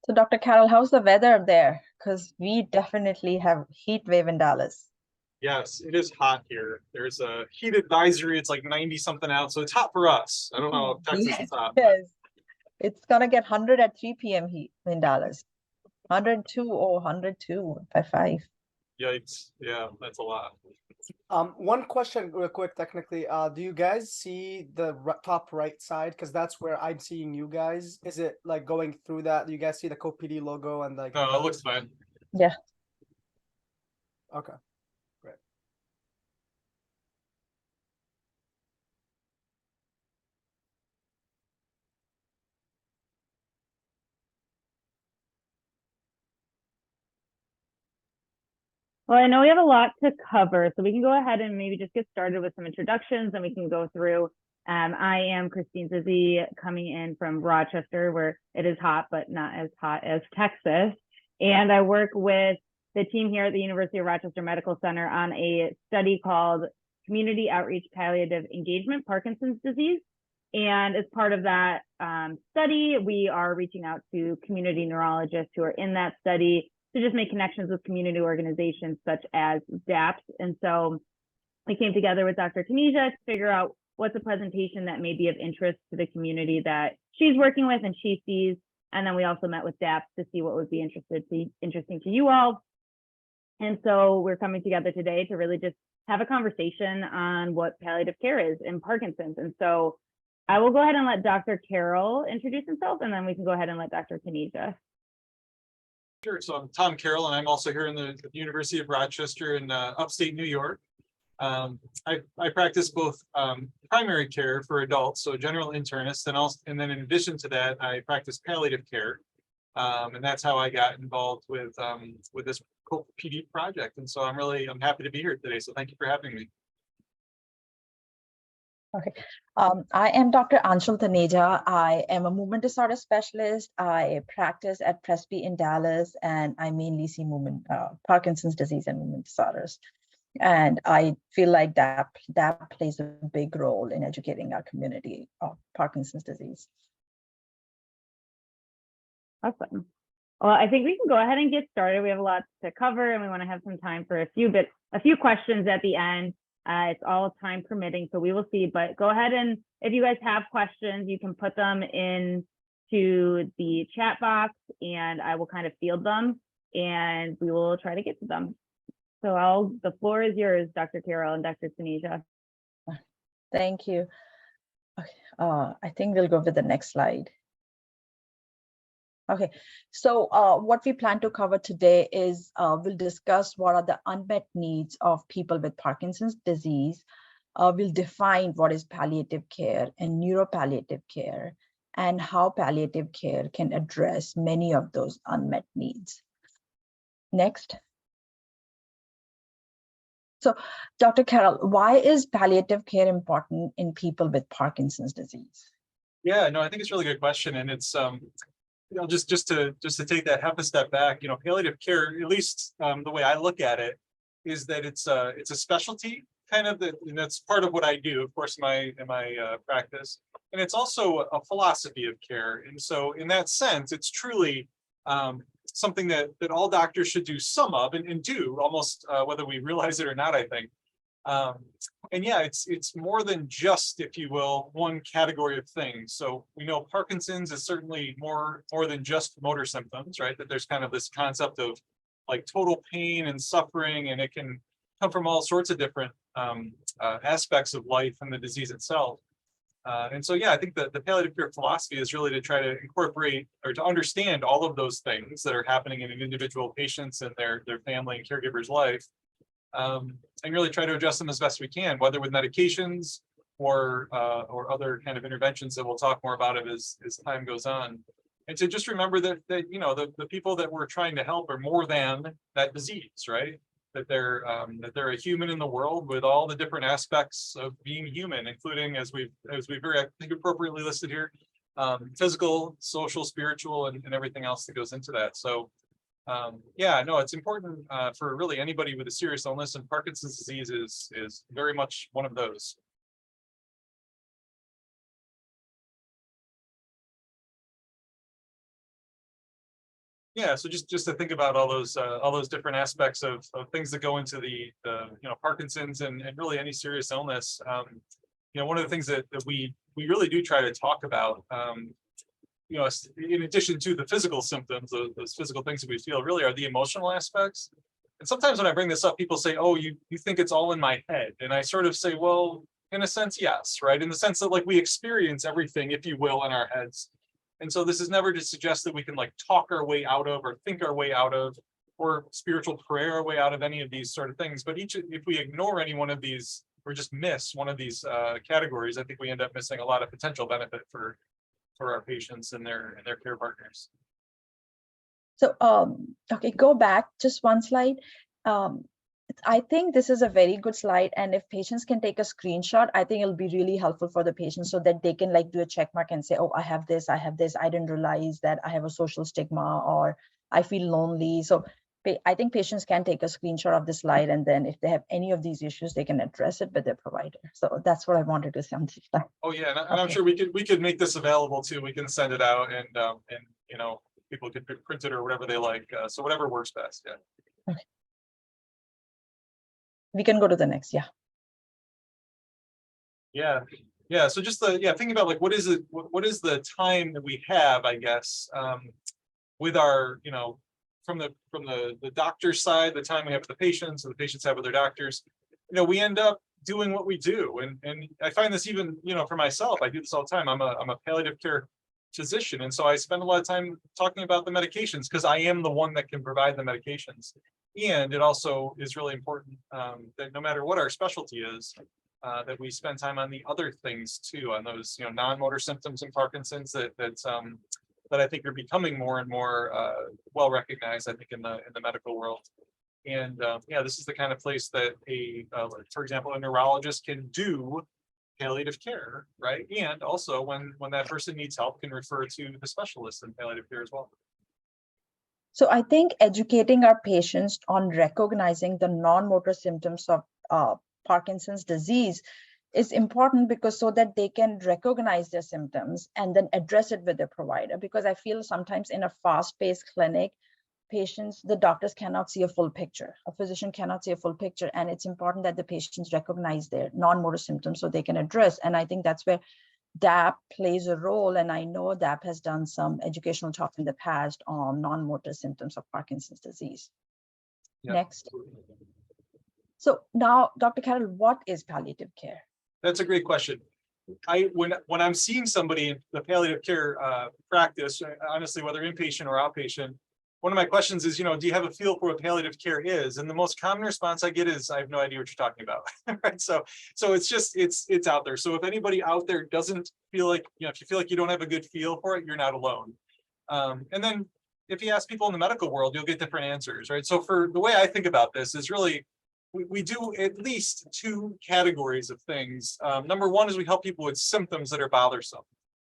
So, Dr. Carroll, how's the weather there? Because we definitely have heat wave in Dallas. Yes, it is hot here. There's a heat advisory. It's like 90 something out. So it's hot for us. I don't know if Texas Yes, is hot. yes. It's gonna get 100 at 3 p.m. heat in Dallas. 102 or 102 by 5. Yikes. Yeah, that's a lot. One question real quick, technically. Do you guys see the top right side? Because that's where I'm seeing you guys. Is it like going through that? Do you guys see the CoPD logo and like? No, it looks fine. Yeah. Okay. Great. Well, I know we have a lot to cover, so we can go ahead and maybe just get started with some introductions and we can go through. I am Christine Zizzi, coming in from Rochester, where it is hot, but not as hot as Texas. And I work with the team here at the University of Rochester Medical Center on a study called Community Outreach Palliative Engagement, Parkinson's Disease. And as part of that study, we are reaching out to community neurologists who are in that study to just make connections with community organizations such as DAPS. And so we came together with Dr. Taneja to figure out what's a presentation that may be of interest to the community that she's working with and she sees. And then we also met with DAPS to see what would be interesting to you all. And so we're coming together today to really just have a conversation on what palliative care is in Parkinson's. And so I will go ahead and let Dr. Carroll introduce himself, and then we can go ahead and let Dr. Taneja. Sure. So I'm Tom Carroll, and I'm also here in the University of Rochester in upstate New York. I practice both primary care for adults, so general internist, and then in addition to that, I practice palliative care, and that's how I got involved with this PD project. And so I'm happy to be here today. So thank you for having me. Okay. I am Dr. Taneja. I am a movement disorder specialist. I practice at Presby in Dallas, and I mainly see Parkinson's disease and movement disorders. And I feel like that plays a big role in educating our community of Parkinson's disease. Awesome. Well, I think we can go ahead and get started. We have a lot to cover, and we want to have some time for a few questions at the end. It's all time permitting, so we will see. But go ahead, and if you guys have questions, you can put them into the chat box, and I will kind of field them, and we will try to get to them. So the floor is yours, Dr. Carroll and Dr. Taneja. Thank you. Okay, I think we'll go with the next slide. Okay, so what we plan to cover today is we'll discuss what are the unmet needs of people with Parkinson's disease. We'll define what is palliative care and neuropalliative care, and how palliative care can address many of those unmet needs. Next. So, Dr. Carroll, why is palliative care important in people with Parkinson's disease? Yeah, no, I think it's a really good question, and it's just to take that half a step back, palliative care, at least the way I look at it, is that it's a specialty kind of, and that's part of what I do, of course, in my practice, and it's also a philosophy of care. And so, in that sense, it's truly something that all doctors should do some of and do almost whether we realize it or not, I think. And yeah, it's more than just, if you will, one category of things. So we know Parkinson's is certainly more than just motor symptoms, right? That there's kind of this concept of like total pain and suffering, and it can come from all sorts of different aspects of life and the disease itself. And so, yeah, I think that the palliative care philosophy is really to try to incorporate or to understand all of those things that are happening in an individual patient's and their family and caregiver's life. And really try to address them as best we can, whether with medications or other kind of interventions that we'll talk more about it as time goes on. And to just remember that the people that we're trying to help are more than that disease, right? That they're a human in the world with all the different aspects of being human, including, as we've very, I think, appropriately listed here, physical, social, spiritual, and everything else that goes into that. So. Yeah, no, it's important for really anybody with a serious illness, and Parkinson's disease is very much one of those. Yeah, so just to think about all those different aspects of things that go into the Parkinson's and really any serious illness. One of the things that we really do try to talk about, in addition to the physical symptoms, those physical things that we feel, really are the emotional aspects. And sometimes when I bring this up, people say, "Oh, you think it's all in my head," and I sort of say, "Well, in a sense, yes, right? In the sense that like we experience everything, if you will, in our heads." And so this is never to suggest that we can like talk our way out of or think our way out of or spiritual prayer our way out of any of these sort of things. But if we ignore any one of these or just miss one of these categories, I think we end up missing a lot of potential benefit for our patients and their care partners. So, okay, go back just one slide. I think this is a very good slide, and if patients can take a screenshot, I think it'll be really helpful for the patients so that they can like do a check mark and say, "Oh, I have this, I didn't realize that I have a social stigma, or I feel lonely." So I think patients can take a screenshot of the slide, and then if they have any of these issues, they can address it with their provider. So that's what I wanted to say on this slide. Oh yeah, and I'm sure we could make this available too. We can send it out, and people could print it or whatever they like. So whatever works best. Yeah. Okay. We can go to the next. Yeah. So just thinking about like what is the time that we have, I guess, with our from the doctor's side, the time we have with the patients, and the patients have with their doctors. We end up doing what we do, and I find this even for myself. I do this all the time. I'm a palliative care physician, and so I spend a lot of time talking about the medications because I am the one that can provide the medications. And it also is really important that no matter what our specialty is, that we spend time on the other things too, on those non-motor symptoms in Parkinson's that I think are becoming more and more well recognized, I think, in the medical world. And this is the kind of place that for example, a neurologist can do palliative care, right? And also when that person needs help, can refer to the specialist in palliative care as well. So I think educating our patients on recognizing the non-motor symptoms of Parkinson's disease is important, because so that they can recognize their symptoms and then address it with their provider. Because I feel sometimes in a fast-paced clinic, the doctors cannot see a full picture. A physician cannot see a full picture, and it's important that the patients recognize their non-motor symptoms so they can address. And I think that's where DAP plays a role, and I know DAP has done some educational talk in the past on non-motor symptoms of Parkinson's disease. Yep. Next. So now, Dr. Carroll, what is palliative care? That's a great question. When I'm seeing somebody in the palliative care practice, honestly, whether inpatient or outpatient, one of my questions is, do you have a feel for what palliative care is? And the most common response I get is, I have no idea what you're talking about. Right? So it's just, it's out there. So if anybody out there doesn't feel like, if you feel like you don't have a good feel for it, you're not alone. And then if you ask people in the medical world, you'll get different answers, right? So for the way I think about this is really, we do at least two categories of things. Number one is we help people with symptoms that are bothersome.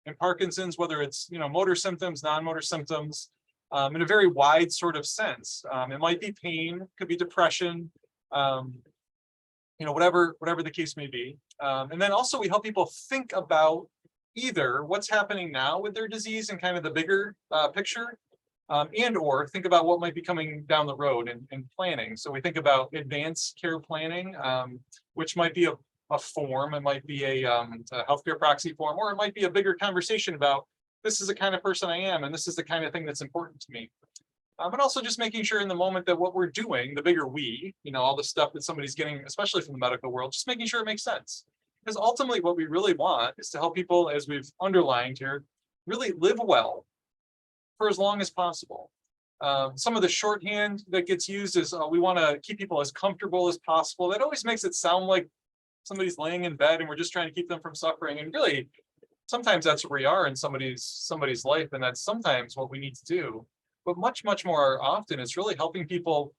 In Parkinson's, whether it's, motor symptoms, non-motor symptoms, in a very wide sort of sense. It might be pain, could be depression, whatever the case may be. And then also we help people think about either what's happening now with their disease and kind of the bigger picture, and or think about what might be coming down the road in planning. So we think about advanced care planning, which might be a form, it might be a healthcare proxy form, or it might be a bigger conversation about, this is the kind of person I am, and this is the kind of thing that's important to me. But also just making sure in the moment that what we're doing, the bigger we, all the stuff that somebody's getting, especially from the medical world, just making sure it makes sense. Because ultimately what we really want is to help people, as we've underlined here, really live well for as long as possible. Some of the shorthand that gets used is we want to keep people as comfortable as possible. That always makes it sound like somebody's laying in bed and we're just trying to keep them from suffering. And really, sometimes that's where we are in somebody's life, and that's sometimes what we need to do. But much, much more often, it's really helping people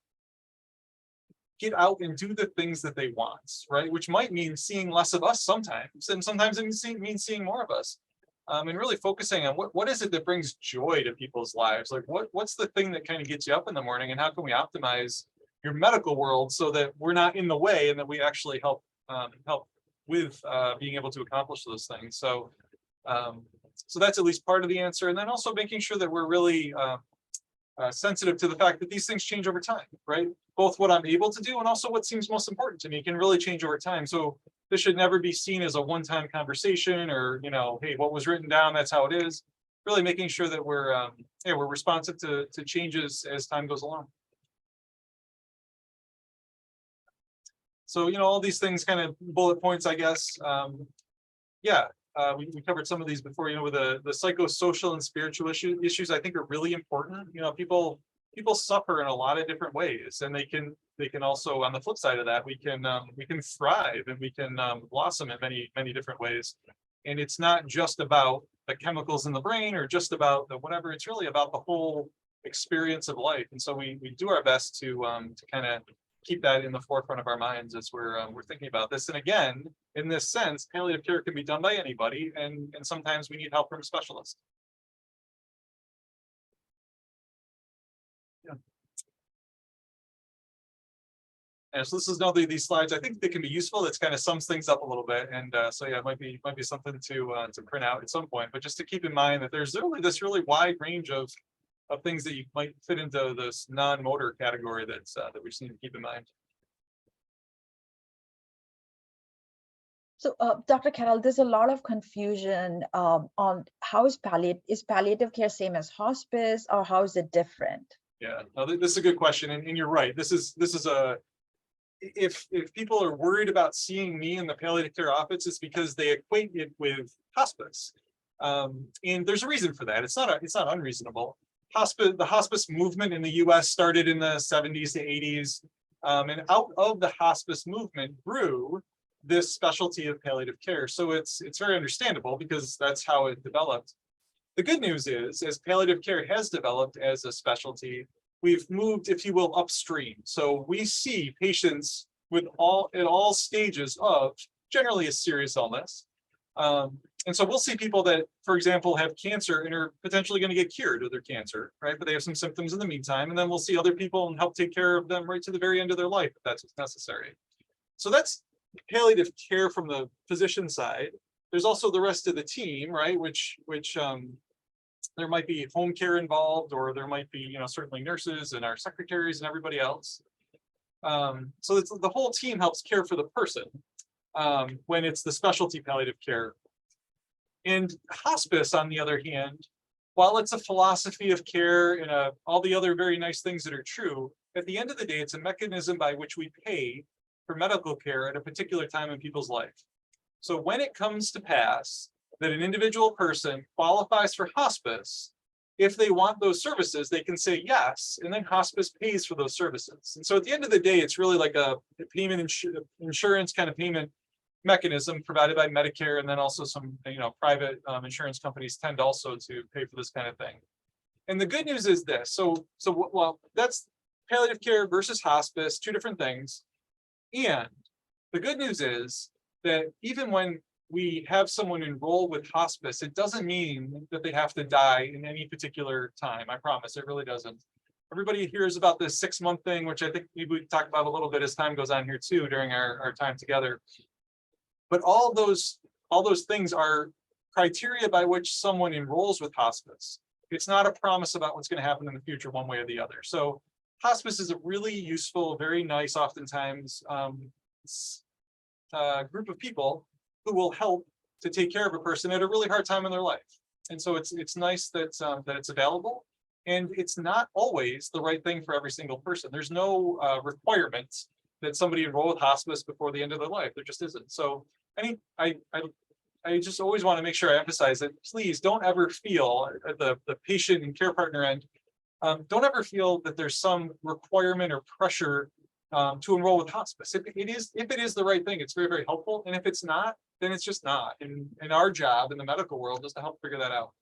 get out and do the things that they want, right? Which might mean seeing less of us sometimes, and sometimes it means seeing more of us. And really focusing on what is it that brings joy to people's lives? Like what's the thing that kind of gets you up in the morning, and how can we optimize your medical world so that we're not in the way and that we actually help with being able to accomplish those things. So that's at least part of the answer. And then also making sure that we're really sensitive to the fact that these things change over time, right? Both what I'm able to do and also what seems most important to me can really change over time. So this should never be seen as a one-time conversation or, hey, what was written down, that's how it is. Really making sure that we're responsive to changes as time goes along. So, all these things kind of bullet points, I guess. We covered some of these before, with the psychosocial and spiritual issues I think are really important. People suffer in a lot of different ways, and they can also, on the flip side of that, we can thrive and we can blossom in many, many different ways. And it's not just about the chemicals in the brain or just about the whatever, it's really about the whole experience of life. And so we do our best to kind of keep that in the forefront of our minds as we're thinking about this. And again, in this sense, palliative care can be done by anybody, and sometimes we need help from a specialist. Yeah. And so this is another of these slides. I think they can be useful. That's kind of sums things up a little bit, and so yeah, it might be something to print out at some point. But just to keep in mind that there's this really wide range of things that you might fit into this non-motor category that we just need to keep in mind. So, Dr. Carroll, there's a lot of confusion on how is palliative care same as hospice, or how is it different? Yeah, no, this is a good question, and you're right. This is if people are worried about seeing me in the palliative care office, it's because they equate it with hospice, and there's a reason for that. It's not unreasonable. The hospice movement in the U.S. started in the 70s to 80s, and out of the hospice movement grew this specialty of palliative care. So it's very understandable because that's how it developed. The good news is, as palliative care has developed as a specialty, we've moved, if you will, upstream. So we see patients at all stages of generally a serious illness. And so we'll see people that, for example, have cancer and are potentially going to get cured of their cancer, right? But they have some symptoms in the meantime, and then we'll see other people and help take care of them right to the very end of their life, if that's what's necessary. So that's palliative care from the physician side. There's also the rest of the team, right? Which there might be home care involved, or there might be, certainly nurses and our secretaries and everybody else. So the whole team helps care for the person when it's the specialty palliative care. And hospice, on the other hand, while it's a philosophy of care and all the other very nice things that are true, at the end of the day, it's a mechanism by which we pay for medical care at a particular time in people's life. So when it comes to pass that an individual person qualifies for hospice, if they want those services, they can say yes, and then hospice pays for those services. And so at the end of the day, it's really like a payment insurance kind of payment mechanism provided by Medicare, and then also some private insurance companies tend also to pay for this kind of thing. And the good news is this: so that's palliative care versus hospice, two different things. And the good news is that even when we have someone enroll with hospice, it doesn't mean that they have to die in any particular time. I promise, it really doesn't. Everybody hears about this 6-month thing, which I think maybe we talk about a little bit as time goes on here too during our time together. But all those things are criteria by which someone enrolls with hospice. It's not a promise about what's going to happen in the future one way or the other. So hospice is a really useful, very nice, oftentimes group of people who will help to take care of a person at a really hard time in their life. And so it's nice that it's available, and it's not always the right thing for every single person. There's no requirement that somebody enroll with hospice before the end of their life. There just isn't. So I just always want to make sure I emphasize that please don't ever feel at the patient and care partner end, don't ever feel that there's some requirement or pressure to enroll with hospice. If it is the right thing, it's very, very helpful. And if it's not, then it's just not. And our job in the medical world is to help figure that out.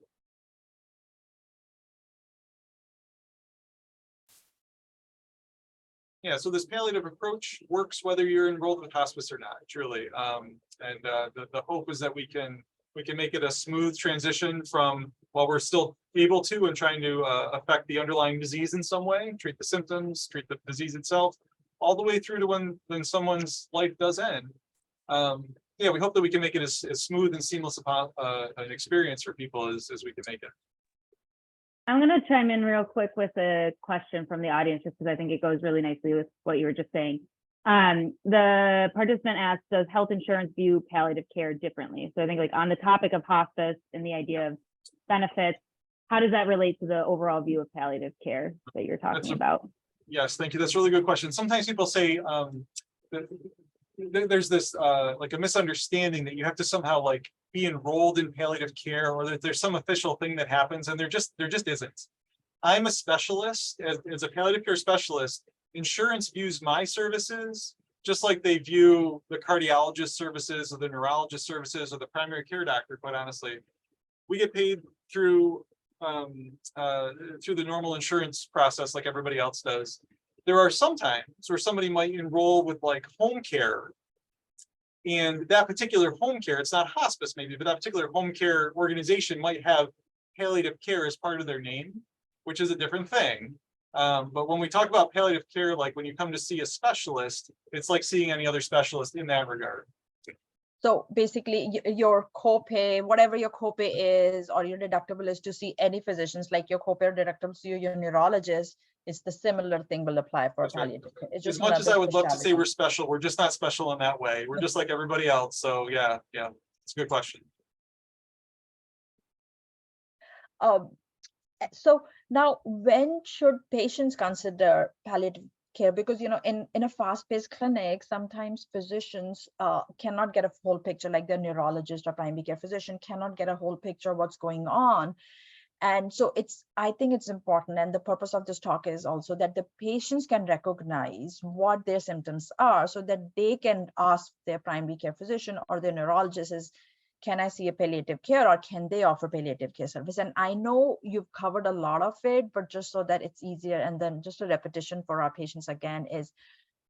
Yeah, so this palliative approach works whether you're enrolled with hospice or not, truly. The hope is that we can make it a smooth transition from, while we're still able to and trying to affect the underlying disease in some way, treat the symptoms, treat the disease itself, all the way through to when someone's life does end. Yeah, we hope that we can make it as smooth and seamless an experience for people as we can make it. I'm going to chime in real quick with a question from the audience, just because I think it goes really nicely with what you were just saying. The participant asked, does health insurance view palliative care differently? So I think, like, on the topic of hospice and the idea of benefits, how does that relate to the overall view of palliative care that you're talking about? Yes, thank you. That's a really good question. Sometimes people say that there's this like a misunderstanding that you have to somehow like be enrolled in palliative care, or that there's some official thing that happens, and there just isn't. I'm a specialist as a palliative care specialist. Insurance views my services just like they view the cardiologist services or the neurologist services or the primary care doctor. Quite honestly, we get paid through the normal insurance process like everybody else does. There are some times where somebody might enroll with like home care, and that particular home care, it's not hospice maybe, but that particular home care organization might have palliative care as part of their name, which is a different thing. But when we talk about palliative care, like when you come to see a specialist, it's like seeing any other specialist in that regard. So basically, your copay, whatever your copay is, or your deductible is to see any physicians, like your copay or deductible to your neurologist, it's the similar thing will apply for That's right. palliative care. It's As just much as I would love to say specialty. we're special, we're just not special in that way. We're just like everybody else. So yeah, it's a good question. So now, when should patients consider palliative care? Because, you know, in a fast-paced clinic, sometimes physicians cannot get a full picture, like the neurologist or primary care physician cannot get a whole picture of what's going on. And so I think it's important, and the purpose of this talk is also that the patients can recognize what their symptoms are so that they can ask their primary care physician or their neurologist is, can I see a palliative care, or can they offer palliative care service? And I know you've covered a lot of it, but just so that it's easier, and then just a repetition for our patients again is,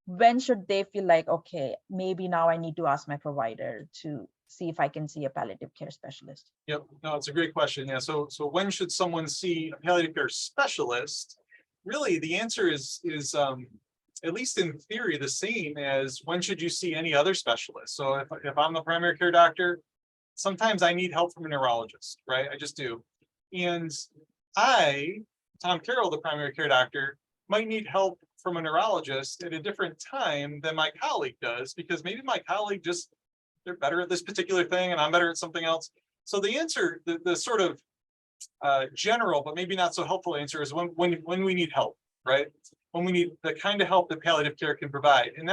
when should they feel like, okay, maybe now I need to ask my provider to see if I can see a palliative care specialist? Yep, no, it's a great question. Yeah, so when should someone see a palliative care specialist? Really, the answer is at least in theory the same as when should you see any other specialist. So if I'm the primary care doctor, sometimes I need help from a neurologist, right? I just do. And Tom Carroll, the primary care doctor, might need help from a neurologist at a different time than my colleague does, because maybe my colleague they're better at this particular thing and I'm better at something else. So the answer, the sort of general, but maybe not so helpful answer is when we need help, right? When we need the kind of help that palliative care can provide. And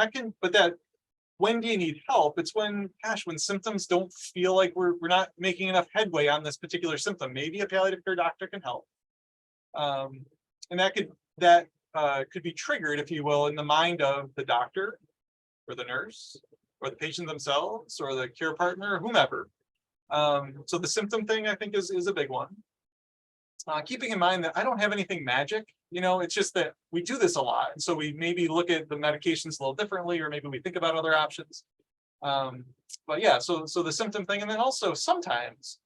when do you need help? It's when symptoms don't feel like we're not making enough headway on this particular symptom. Maybe a palliative care doctor can help. And that could be triggered, if you will, in the mind of the doctor or the nurse or the patient themselves or the care partner or whomever. So the symptom thing, I think, is a big one. Keeping in mind that I don't have anything magic, you know, it's just that we do this a lot. And so we maybe look at the medications a little differently, or maybe we think about other options. But yeah, so the symptom thing. And then also sometimes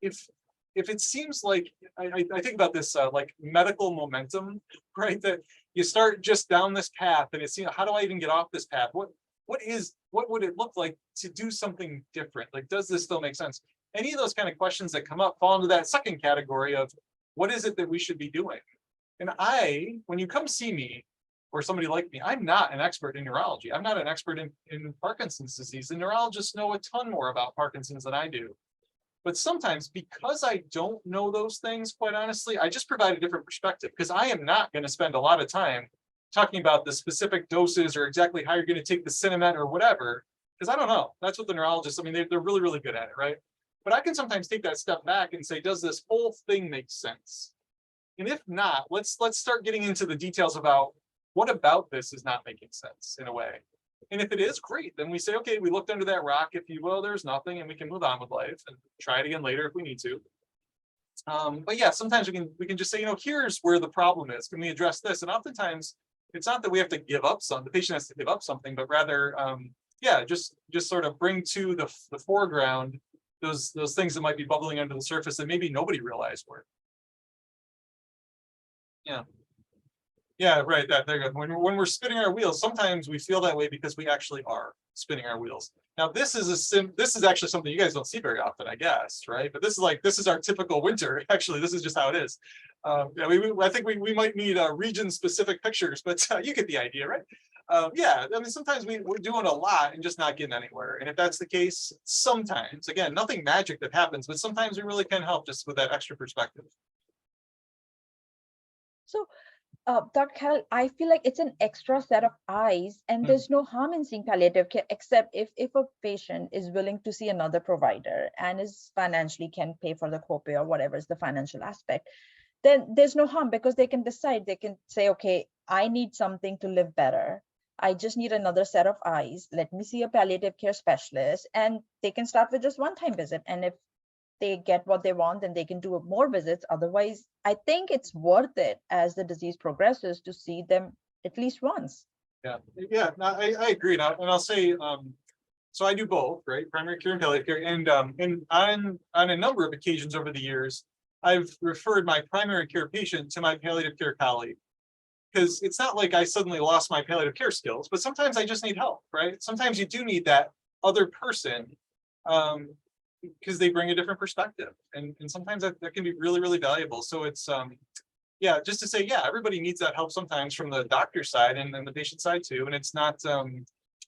if it seems like, I think about this like medical momentum, right? That you start just down this path and it's, you know, how do I even get off this path? What would it look like to do something different? Like, does this still make sense? Any of those kind of questions that come up fall into that second category of what is it that we should be doing? And when you come see me or somebody like me, I'm not an expert in neurology. I'm not an expert in Parkinson's disease. The neurologists know a ton more about Parkinson's than I do. But sometimes, because I don't know those things, quite honestly, I just provide a different perspective, because I am not going to spend a lot of time talking about the specific doses or exactly how you're going to take the Unmet or whatever, because I don't know. That's what the neurologists, I mean, they're really, really good at it, right? But I can sometimes take that step back and say, does this whole thing make sense? And if not, let's start getting into the details about what about this is not making sense in a way. And if it is, great. Then we say, okay, we looked under that rock, if you will, there's nothing, and we can move on with life and try it again later if we need to. But yeah, sometimes we can just say, you know, here's where the problem is. Can we address this? And oftentimes it's not that we have to give up something, the patient has to give up something, but rather, yeah, just sort of bring to the foreground those things that might be bubbling under the surface that maybe nobody realized were. Yeah, right. There you go. When we're spinning our wheels, sometimes we feel that way because we actually are spinning our wheels. Now this is actually something you guys don't see very often, I guess, right? But this is our typical winter. Actually, this is just how it is. Yeah, I think we might need region specific pictures, but you get the idea, right? Yeah, I mean, sometimes we're doing a lot and just not getting anywhere. And if that's the case, sometimes, again, nothing magic that happens, but sometimes we really can help just with that extra perspective. So, Dr. Carroll, I feel like it's an extra set of eyes, and there's no harm in seeing palliative care, except if a patient is willing to see another provider and is financially can pay for the copay or whatever is the financial aspect, then there's no harm, because they can decide, they can say, okay, I need something to live better. I just need another set of eyes. Let me see a palliative care specialist, and they can start with just one-time visit. And if they get what they want, then they can do more visits. Otherwise, I think it's worth it as the disease progresses to see them at least once. Yeah, no, I agree. And I'll say, so I do both, right? Primary care and palliative care. And on a number of occasions over the years, I've referred my primary care patient to my palliative care colleague. Because it's not like I suddenly lost my palliative care skills, but sometimes I just need help, right? Sometimes you do need that other person, because they bring a different perspective, and sometimes that can be really, really valuable. So it's yeah, just to say, yeah, everybody needs that help sometimes from the doctor's side and the patient side too. And it's not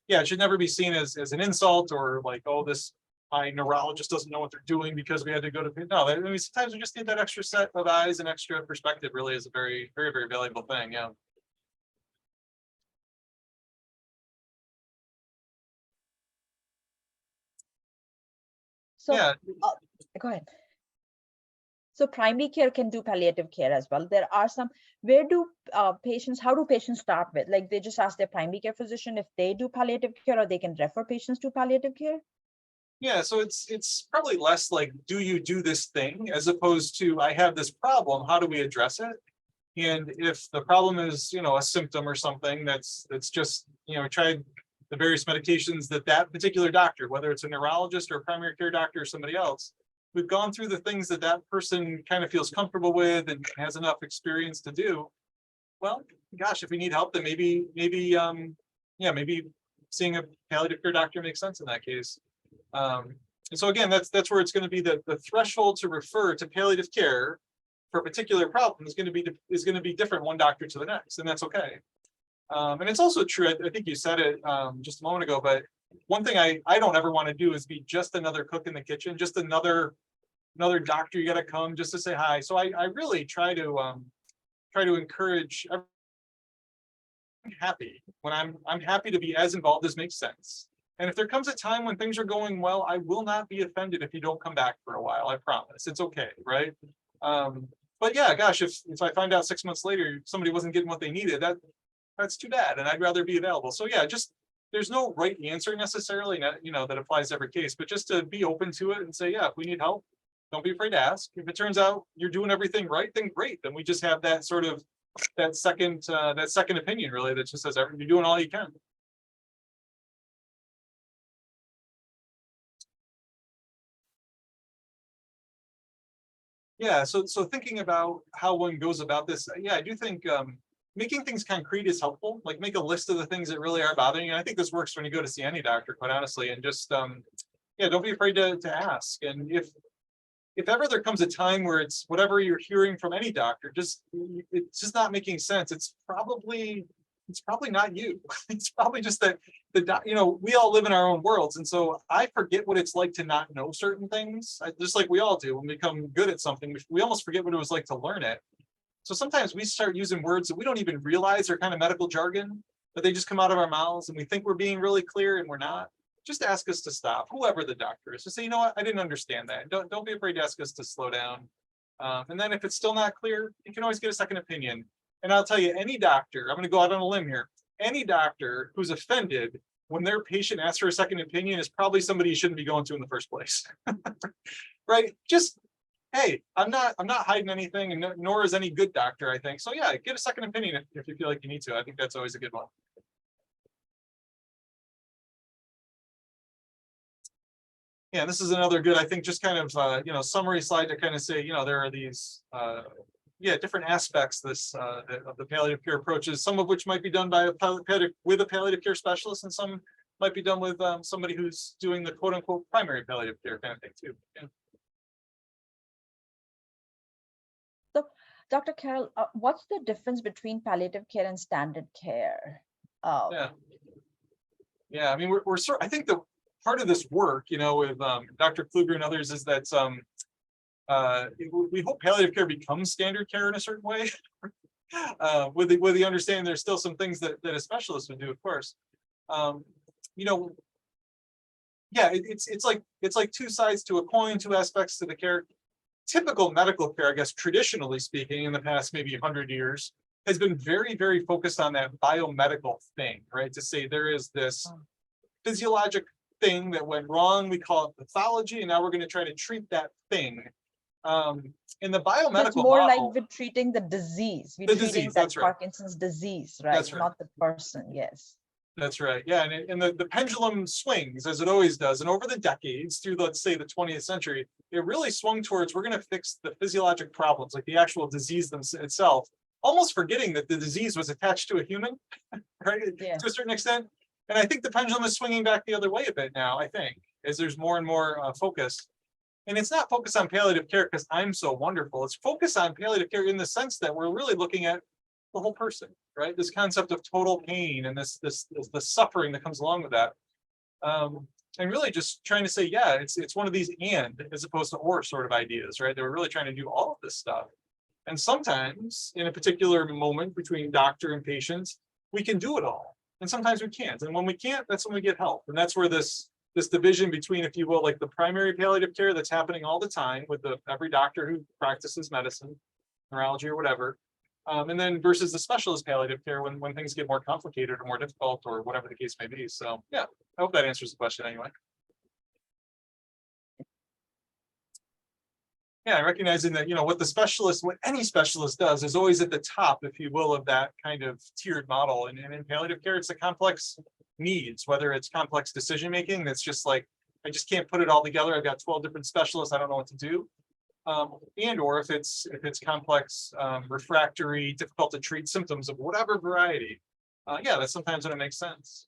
yeah, it should never be seen as an insult, or like, oh, my neurologist doesn't know what they're doing because we had to go to, no, I mean, sometimes we just need that extra set of eyes and extra perspective. Really is a very, very, very valuable thing. Yeah. So Yeah. go ahead. So primary care can do palliative care as well. There are some, where do how do patients start with? Like, they just ask their primary care physician if they do palliative care, or they can refer patients to palliative care? Yeah, so it's probably less like, do you do this thing, as opposed to, I have this problem, how do we address it? And if the problem is, a symptom or something that's just, tried the various medications that particular doctor, whether it's a neurologist or a primary care doctor or somebody else, we've gone through the things that person kind of feels comfortable with and has enough experience to do. Well, gosh, if we need help, then maybe seeing a palliative care doctor makes sense in that case. And so again, that's where it's going to be the threshold to refer to palliative care for a particular problem is going to be different one doctor to the next, and that's okay. And it's also true, I think you said it just a moment ago, but one thing I don't ever want to do is be just another cook in the kitchen, just another doctor you got to come just to say hi. So I really try to encourage everyone. Happy when I'm happy to be as involved as makes sense. And if there comes a time when things are going well, I will not be offended if you don't come back for a while. I promise. It's okay, right? But yeah, gosh, if I find out 6 months later somebody wasn't getting what they needed, that's too bad, and I'd rather be available. So yeah, just there's no right answer necessarily, that applies to every case, but just to be open to it and say, yeah, if we need help, don't be afraid to ask. If it turns out you're doing everything right, then great. Then we just have that sort of that second opinion, really, that just says you're doing all you can. Yeah, so thinking about how one goes about this, yeah, I do think making things concrete is helpful. Like, make a list of the things that really are bothering you. And I think this works when you go to see any doctor, quite honestly, and just yeah, don't be afraid to ask. And if ever there comes a time where it's whatever you're hearing from any doctor, it's just not making sense, it's probably not you. It's probably just that we all live in our own worlds, and so I forget what it's like to not know certain things. Just like we all do when we become good at something, we almost forget what it was like to learn it. So sometimes we start using words that we don't even realize are kind of medical jargon, but they just come out of our mouths, and we think we're being really clear, and we're not. Just ask us to stop, whoever the doctor is. Just say, you know what, I didn't understand that. Don't be afraid to ask us to slow down. And then if it's still not clear, you can always get a second opinion. And I'll tell you, any doctor, I'm going to go out on a limb here, any doctor who's offended when their patient asks for a second opinion is probably somebody you shouldn't be going to in the first place. Right? Just, hey, I'm not hiding anything, and nor is any good doctor, I think. So yeah, get a second opinion if you feel like you need to. I think that's always a good one. Yeah, this is another good, I think, just kind of summary slide to kind of say, there are these different aspects of the palliative care approaches, some of which might be done by with a palliative care specialist, and some might be done with somebody who's doing the quote unquote primary palliative care kind of thing too. Yeah. So, Dr. Carroll, what's the difference between palliative care and standard care? Yeah. I mean, we're I think the part of this work, you know, with Dr. Kluger and others is that we hope palliative care becomes standard care in a certain way. With the understanding there's still some things that a specialist would do, of course. You know, yeah, it's like two sides to a coin, two aspects to the care. Typical medical care, I guess, traditionally speaking, in the past maybe 100 years, has been very, very focused on that biomedical thing, right? To say there is this physiologic thing that went wrong, we call it pathology, and now we're going to try to treat that thing. In the biomedical it's more model, like we're treating the disease. We're the treating disease, that that's right. Parkinson's disease, right? That's right. Not the person. Yes. That's right. Yeah, and the pendulum swings as it always does. And over the decades, through let's say the 20th century, it really swung towards we're going to fix the physiologic problems, like the actual disease itself, almost forgetting that the disease was attached to a human, right? Yeah. To a certain extent. And I think the pendulum is swinging back the other way a bit now, I think, as there's more and more focus. And it's not focused on palliative care because I'm so wonderful. It's focused on palliative care in the sense that we're really looking at the whole person, right? This concept of total pain and the suffering that comes along with that. And really just trying to say, yeah, it's one of these and as opposed to or sort of ideas, right? They were really trying to do all of this stuff. And sometimes in a particular moment between doctor and patient, we can do it all. And sometimes we can't. And when we can't, that's when we get help. And that's where this division between, if you will, like the primary palliative care that's happening all the time with every doctor who practices medicine, neurology or whatever, and then versus the specialist palliative care when things get more complicated or more difficult or whatever the case may be. So yeah, I hope that answers the question anyway. Yeah, recognizing that, you know, what any specialist does is always at the top, if you will, of that kind of tiered model. And in palliative care, it's the complex needs, whether it's complex decision-making, that's just like, I just can't put it all together. I've got 12 different specialists. I don't know what to do. And or if it's complex, refractory, difficult to treat symptoms of whatever variety, yeah, that's sometimes when it makes sense.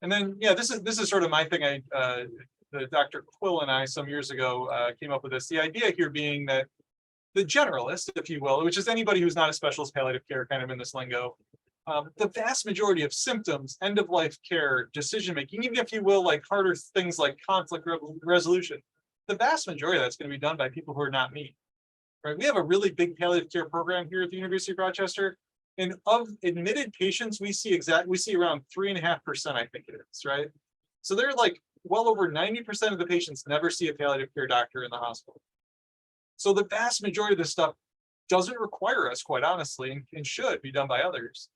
And then, yeah, this is sort of my thing. The Dr. Quill and I some years ago came up with this. The idea here being that the generalist, if you will, which is anybody who's not a specialist palliative care, kind of in this lingo, the vast majority of symptoms, end-of-life care, decision-making, even if you will, like harder things like conflict resolution, the vast majority of that's going to be done by people who are not me, right? We have a really big palliative care program here at the University of Rochester, and of admitted patients, we see around 3.5%, I think it is, right? So they're like well over 90% of the patients never see a palliative care doctor in the hospital. So the vast majority of this stuff doesn't require us, quite honestly, and should be done by others.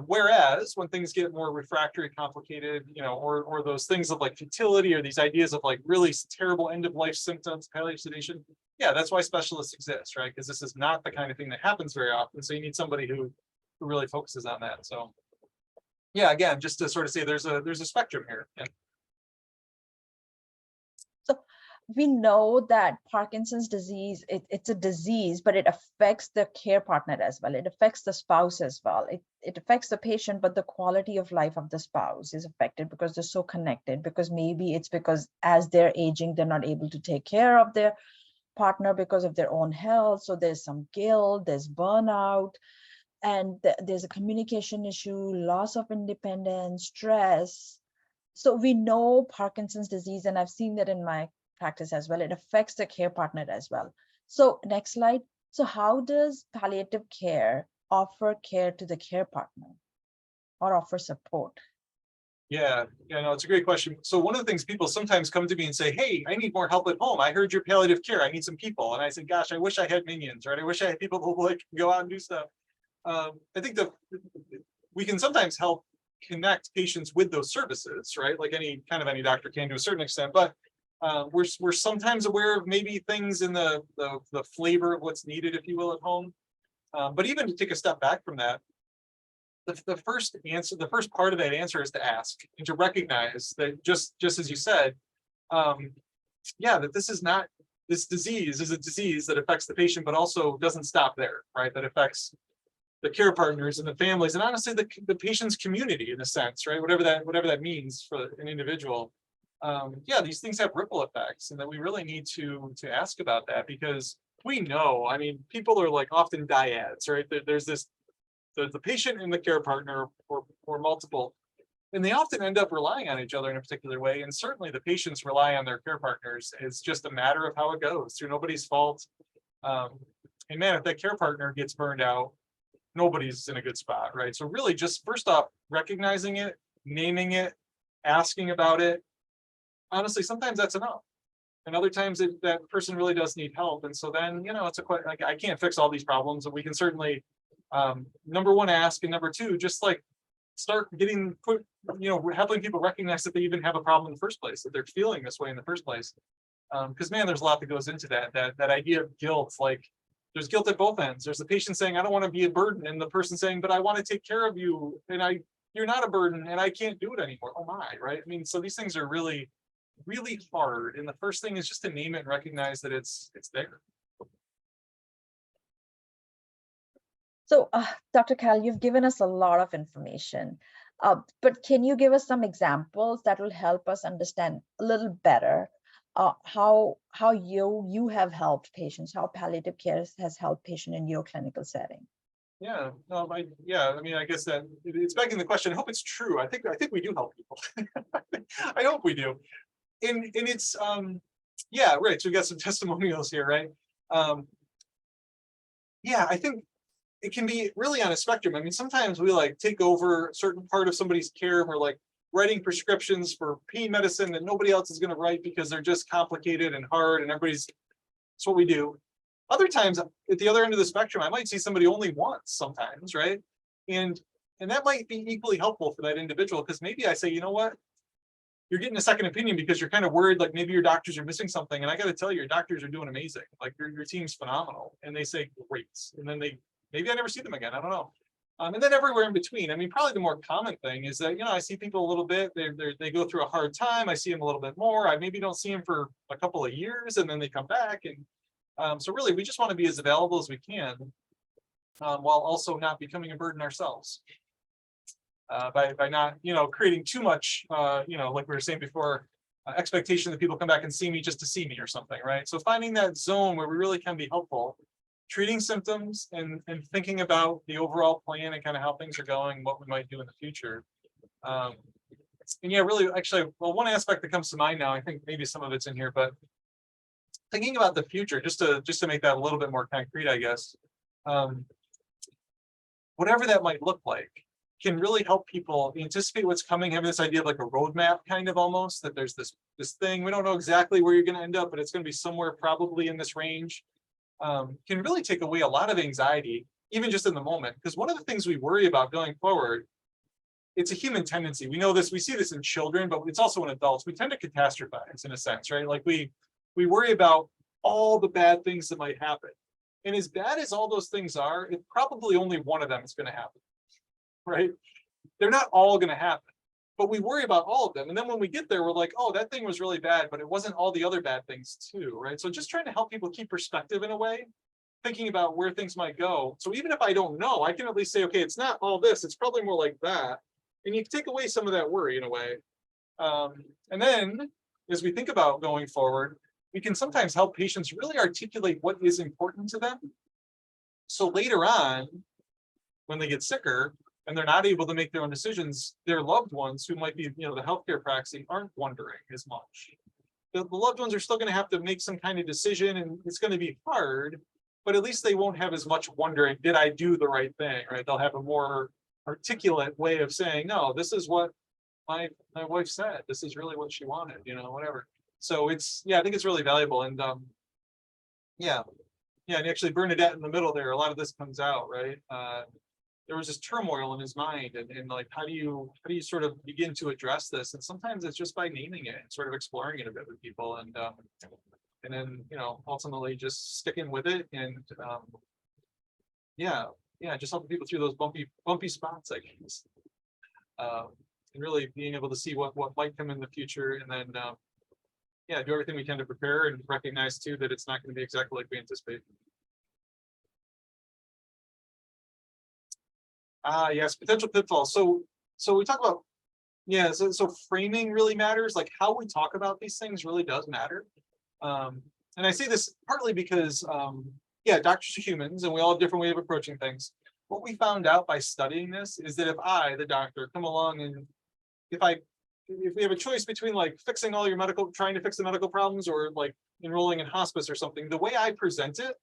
Whereas when things get more refractory, complicated, you know, or those things of like futility or these ideas of like really terrible end of life symptoms, palliative sedation, yeah, that's why specialists exist, right? Because this is not the kind of thing that happens very often. So you need somebody who really focuses on that. So yeah, again, just to sort of say there's a spectrum here. Yeah. So we know that Parkinson's disease, it's a disease, but it affects the care partner as well. It affects the spouse as well. It affects the patient, but the quality of life of the spouse is affected because they're so connected, because maybe it's because as they're aging, they're not able to take care of their partner because of their own health. So there's some guilt, there's burnout, and there's a communication issue, loss of independence, stress. So we know Parkinson's disease, and I've seen that in my practice as well. It affects the care partner as well. So next slide. So how does palliative care offer care to the care partner or offer support? Yeah, no, it's a great question. So one of the things people sometimes come to me and say, hey, I need more help at home. I heard your palliative care. I need some people. And I said, gosh, I wish I had minions, right? I wish I had people who like go out and do stuff. I think that we can sometimes help connect patients with those services, right? Like any doctor can to a certain extent, but we're sometimes aware of maybe things in the flavor of what's needed, if you will, at home. But even to take a step back from that, the first part of that answer is to ask and to recognize that just as you said, yeah, that this disease is a disease that affects the patient, but also doesn't stop there, right? That affects the care partners and the families, and honestly the patient's community in a sense, right? Whatever that means for an individual. Yeah, these things have ripple effects, and that we really need to ask about that, because we know, I mean, people are like often dyads, right? There's this, the patient and the care partner, or multiple, and they often end up relying on each other in a particular way. And certainly the patients rely on their care partners. It's just a matter of how it goes, through nobody's fault. And man, if that care partner gets burned out, nobody's in a good spot, right? So really, just first off, recognizing it, naming it, asking about it. Honestly, sometimes that's enough. And other times that person really does need help. And so then, it's like, I can't fix all these problems, but we can certainly, number one, ask, and number two, just like start helping people recognize that they even have a problem in the first place, that they're feeling this way in the first place. Because man, there's a lot that goes into that idea of guilt. Like, there's guilt at both ends. There's the patient saying, I don't want to be a burden, and the person saying, but I want to take care of you, and you're not a burden, and I can't do it anymore. Oh my, right? I mean, so these things are really, really hard. And the first thing is just to name it and recognize that it's there. So, Dr. Carroll, you've given us a lot of information, but can you give us some examples that will help us understand a little better how you have helped patients, how palliative care has helped patients in your clinical setting? Yeah, no, I mean, I guess that it's begging the question. I hope it's true. I think we do help people. I hope we do. And it's yeah, right. So we got some testimonials here, right? Yeah, I think it can be really on a spectrum. I mean, sometimes we like take over a certain part of somebody's care, and we're like writing prescriptions for pain medicine that nobody else is going to write because they're just complicated and hard, and that's what we do. Other times at the other end of the spectrum, I might see somebody only once sometimes, right? And that might be equally helpful for that individual, because maybe I say, you know what? You're getting a second opinion because you're kind of worried, like maybe your doctors are missing something. And I got to tell you, your doctors are doing amazing. Like your team's phenomenal. And they say, great. And then maybe I never see them again. I don't know. And then everywhere in between. I mean, probably the more common thing is that, I see people a little bit, they go through a hard time. I see them a little bit more. I maybe don't see them for a couple of years, and then they come back. And so really, we just want to be as available as we can, while also not becoming a burden ourselves. By not, creating too much, like we were saying before, expectation that people come back and see me just to see me or something, right? So finding that zone where we really can be helpful, treating symptoms and thinking about the overall plan and kind of how things are going, what we might do in the future. And yeah, really, actually, well, one aspect that comes to mind now, I think maybe some of it's in here, but thinking about the future, just to make that a little bit more concrete, I guess, whatever that might look like, can really help people anticipate what's coming, having this idea of like a roadmap, kind of almost, that there's this thing, we don't know exactly where you're going to end up, but it's going to be somewhere probably in this range, can really take away a lot of anxiety, even just in the moment. Because one of the things we worry about going forward, it's a human tendency. We know this, we see this in children, but it's also in adults. We tend to catastrophize in a sense, right? Like we worry about all the bad things that might happen. And as bad as all those things are, it's probably only one of them is going to happen. Right? They're not all going to happen, but we worry about all of them. And then when we get there, we're like, oh, that thing was really bad, but it wasn't all the other bad things too, right? So just trying to help people keep perspective in a way, thinking about where things might go. So even if I don't know, I can at least say, okay, it's not all this, it's probably more like that. And you can take away some of that worry in a way. And then as we think about going forward, we can sometimes help patients really articulate what is important to them. So later on, when they get sicker, and they're not able to make their own decisions, their loved ones who might be, the healthcare praxis aren't wondering as much. The loved ones are still going to have to make some kind of decision, and it's going to be hard, but at least they won't have as much wondering, did I do the right thing, right? They'll have a more articulate way of saying, no, this is what my wife said. This is really what she wanted, whatever. So it's, I think it's really valuable. And and actually Bernadette in the middle there, a lot of this comes out, right? There was this turmoil in his mind, and like, how do you sort of begin to address this? And sometimes it's just by naming it and sort of exploring it a bit with people, and then ultimately just sticking with it, and just helping people through those bumpy spots, I guess, and really being able to see what might come in the future, and then do everything we can to prepare and recognize too that it's not going to be exactly like we anticipate. Yes, potential pitfalls. So we talk about, yeah, so framing really matters. Like how we talk about these things really does matter. And I say this partly because, yeah, doctors are humans and we all have different way of approaching things. What we found out by studying this is that if I, the doctor, come along and if we have a choice between like fixing all your trying to fix the medical problems or like enrolling in hospice or something, the way I present it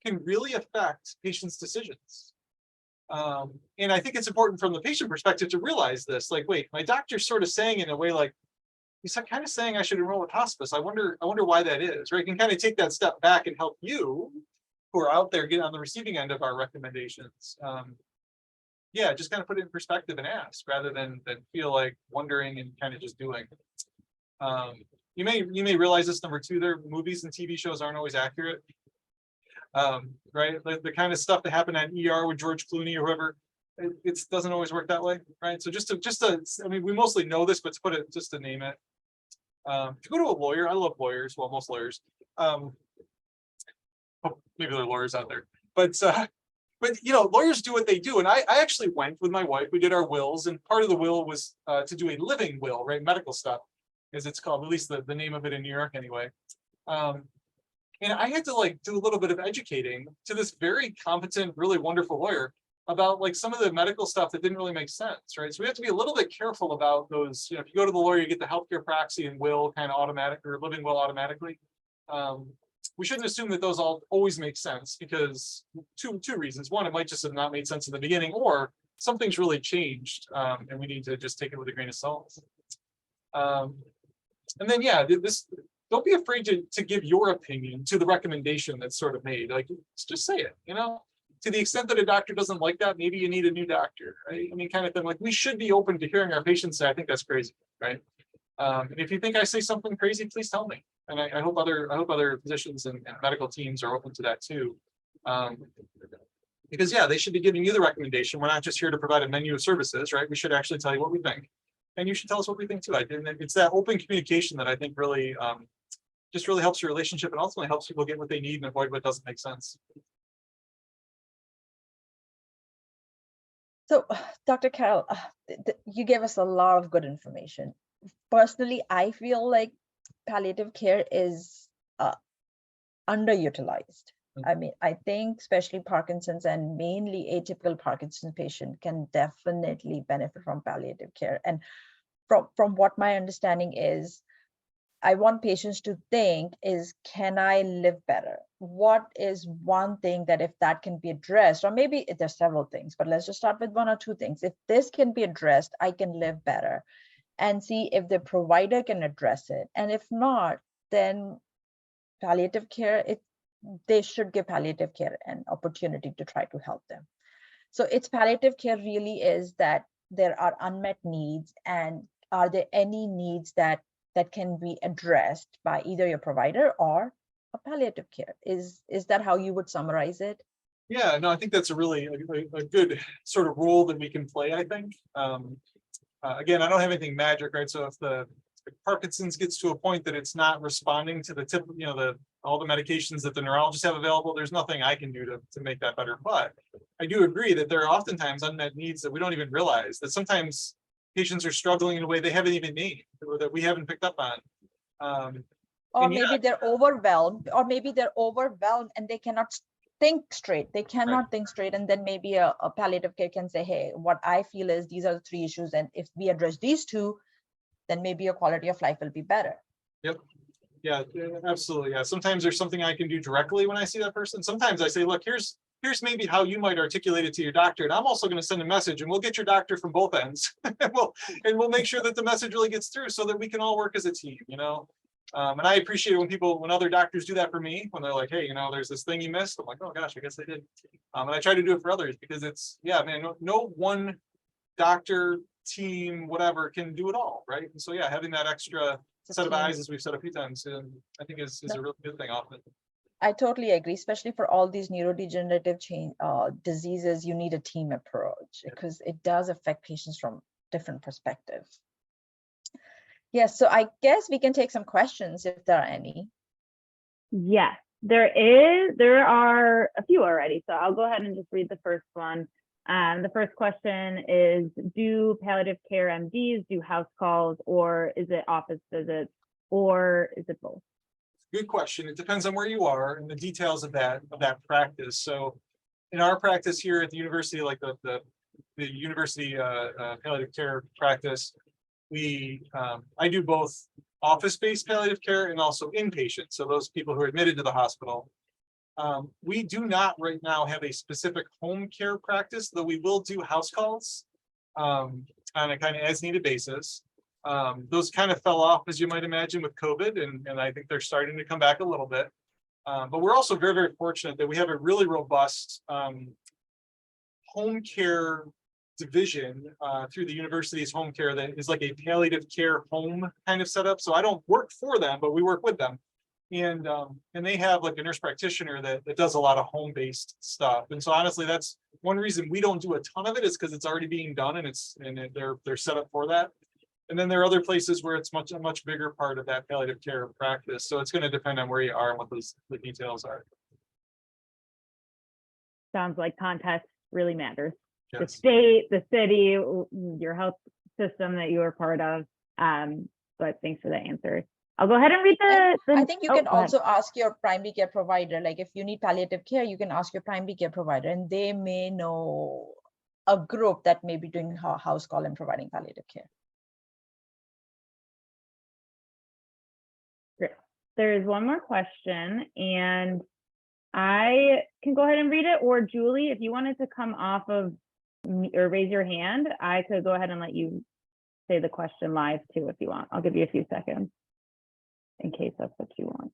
can really affect patients' decisions. And I think it's important from the patient perspective to realize this, like, wait, my doctor's sort of saying in a way, like, he's kind of saying I should enroll with hospice. I wonder why that is, right? You can kind of take that step back and help you who are out there get on the receiving end of our recommendations. Yeah, just kind of put it in perspective and ask rather than feel like wondering and kind of just doing. You may realize this, number two, their movies and TV shows aren't always accurate. Right, the kind of stuff that happened at ER with George Clooney or whoever, it doesn't always work that way, right? So just to, I mean, we mostly know this, but to put it, just to name it. If you go to a lawyer, I love lawyers, well, most lawyers. Maybe there are lawyers out there, but you know, lawyers do what they do. And I actually went with my wife, we did our wills, and part of the will was to do a living will, right? Medical stuff, as it's called, at least the name of it in New York anyway. And I had to like do a little bit of educating to this very competent, really wonderful lawyer about like some of the medical stuff that didn't really make sense, right? So we have to be a little bit careful about those. You know, if you go to the lawyer, you get the healthcare proxy and will kind of automatic, or living will automatically. We shouldn't assume that those all always make sense, because two reasons. One, it might just have not made sense in the beginning, or something's really changed, and we need to just take it with a grain of salt. And then, yeah, don't be afraid to give your opinion to the recommendation that's sort of made. Like, just say it, you know, to the extent that a doctor doesn't like that, maybe you need a new doctor, right? I mean, kind of thing. Like, we should be open to hearing our patients say, I think that's crazy, right? And if you think I say something crazy, please tell me. And I hope other physicians and medical teams are open to that too. Because yeah, they should be giving you the recommendation. We're not just here to provide a menu of services, right? We should actually tell you what we think. And you should tell us what we think too. And it's that open communication that I think really just really helps your relationship and ultimately helps people get what they need and avoid what doesn't make sense. So, Dr. Carroll, you gave us a lot of good information. Personally, I feel like palliative care is underutilized. I mean, I think especially Parkinson's and mainly atypical Parkinson's patient can definitely benefit from palliative care. And from what my understanding is, I want patients to think is, can I live better? What is one thing that if that can be addressed, or maybe there's several things, but let's just start with one or two things. If this can be addressed, I can live better, and see if the provider can address it. And if not, then palliative care, they should give palliative care an opportunity to try to help them. So it's palliative care really is that there are unmet needs, and are there any needs that can be addressed by either your provider or a palliative care? Is that how you would summarize it? Yeah, no, I think that's a really a good sort of role that we can play, I think. Again, I don't have anything magic, right? So if Parkinson's gets to a point that it's not responding to the tip, you know, all the medications that the neurologists have available, there's nothing I can do to make that better. But I do agree that there are oftentimes unmet needs that we don't even realize, that sometimes patients are struggling in a way they haven't even named, or that we haven't picked up on. Or maybe they're overwhelmed, and they cannot think straight. They cannot think straight. And then maybe a palliative care can say, hey, what I feel is these are the three issues. And if we address these two, then maybe your quality of life will be better. Yep. Yeah, absolutely. Yeah. Sometimes there's something I can do directly when I see that person. Sometimes I say, look, here's maybe how you might articulate it to your doctor. And I'm also going to send a message, and we'll get your doctor from both ends. and we'll make sure that the message really gets through so that we can all work as a team, you know? And I appreciate when other doctors do that for me, when they're like, hey, you know, there's this thing you missed. I'm like, oh gosh, I guess they did. And I try to do it for others, because it's, yeah, man, no one doctor, team, whatever can do it all, right? And so yeah, having that extra set of eyes, as we've said a few times, I think is a really good thing often. I totally agree, especially for all these neurodegenerative diseases, you need a team approach, because it does affect patients from different perspectives. Yes, so I guess we can take some questions if there are any. Yes, there are a few already. So I'll go ahead and just read the first one. The first question is, do palliative care MDs do house calls, or is it office visits, or is it both? Good question. It depends on where you are and the details of that practice. So in our practice here at the university, like the university palliative care practice, I do both office-based palliative care and also inpatient. So those people who are admitted to the hospital. We do not right now have a specific home care practice, though we will do house calls on a kind of as needed basis. Those kind of fell off, as you might imagine, with COVID, and I think they're starting to come back a little bit. But we're also very, very fortunate that we have a really robust home care division through the university's home care that is like a palliative care home kind of setup. So I don't work for them, but we work with them. And they have like a nurse practitioner that does a lot of home-based stuff. And so honestly, that's one reason we don't do a ton of it, is because it's already being done and they're set up for that. And then there are other places where it's a much bigger part of that palliative care practice. So it's going to depend on where you are and what the details are. Sounds like context really matters. Yes. The state, the city, your health system that you are part of. But thanks for the answer. I'll go ahead and read I think you can also ask your primary care provider. Like if you need palliative care, you can ask your primary care provider, and they may know a group that may be doing house call and providing palliative care. Great. There's one more question, and I can go ahead and read it, or Julie, if you wanted to come off of or raise your hand, I could go ahead and let you say the question live too if you want. I'll give you a few seconds in case that's what you want.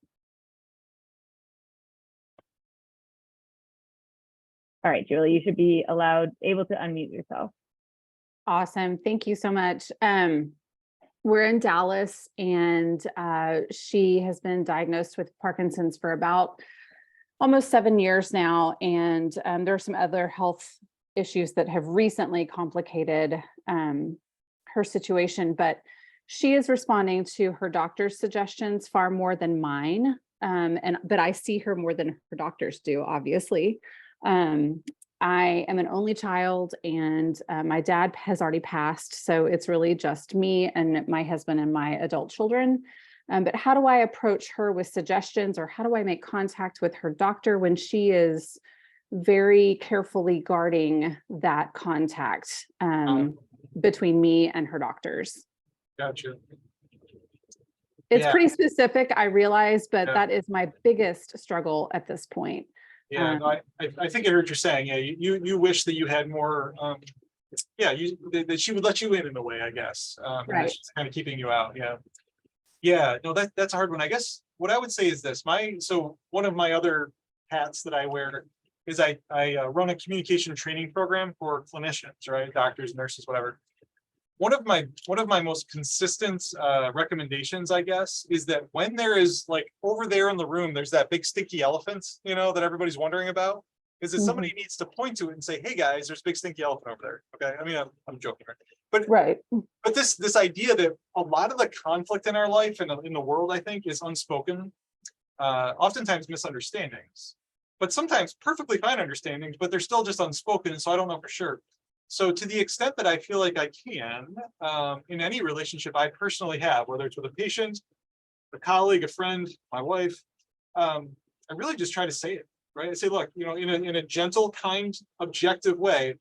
All right, Julie, you should be able to unmute yourself. Awesome. Thank you so much. We're in Dallas, and she has been diagnosed with Parkinson's for about almost 7 years now. And there are some other health issues that have recently complicated her situation, but she is responding to her doctor's suggestions far more than mine. But I see her more than her doctors do, obviously. I am an only child, and my dad has already passed. So it's really just me and my husband and my adult children. But how do I approach her with suggestions, or how do I make contact with her doctor when she is very carefully guarding that contact between me and her doctors? Gotcha. It's pretty specific, I realize, but that is my biggest struggle at this point. Yeah, no, I think I heard you're saying. Yeah, you wish that you had more. That she would let you in a way, I guess. Right. She's kind of keeping you out. Yeah. Yeah. No, that's a hard one. I guess what I would say is this. So one of my other hats that I wear is I run a communication training program for clinicians, right? Doctors, nurses, whatever. One of my most consistent recommendations, I guess, is that when there is, like, over there in the room, there's that big stinky elephant, that everybody's wondering about, is that somebody needs to point to it and say, "Hey guys, there's a big stinky elephant over there." Okay, I mean, I'm joking, right? But this idea that a lot of the conflict in our life and in the world, I think, is unspoken, oftentimes misunderstandings, but sometimes perfectly fine understandings, but they're still just unspoken, and so I don't know for sure. So to the extent that I feel like I can, in any relationship I personally have, whether it's with a patient, a colleague, a friend, my wife, I really just try to say it, right? I say, look, in a gentle, kind, objective way,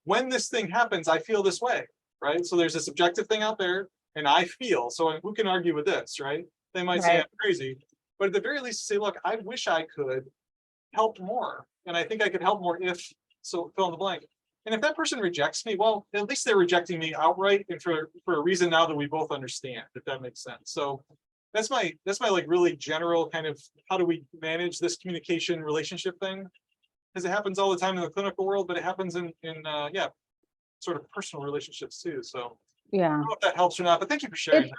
when this thing happens, I feel this way, right? So there's this objective thing out there, and I feel, so who can argue with this, right? They might say I'm crazy, but at the very least say, look, I wish I could help more. And I think I could help more if, so fill in the blank. And if that person rejects me, well, at least they're rejecting me outright, and for a reason now that we both understand, if that makes sense. So that's my like really general kind of, how do we manage this communication relationship thing? Because it happens all the time in the clinical world, but it happens in sort of personal relationships too. So I don't know if that helps or not, but thank you for sharing.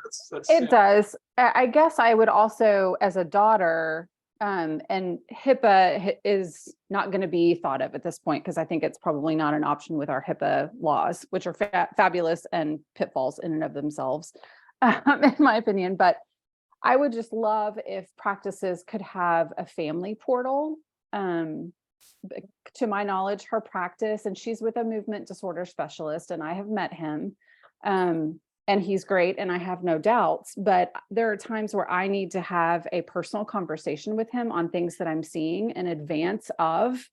It does. I guess I would also, as a daughter, and HIPAA is not going to be thought of at this point, because I think it's probably not an option with our HIPAA laws, which are fabulous and pitfalls in and of themselves, in my opinion. But I would just love if practices could have a family portal to my knowledge, her practice, and she's with a movement disorder specialist, and I have met him. And he's great, and I have no doubts, but there are times where I need to have a personal conversation with him on things that I'm seeing in advance of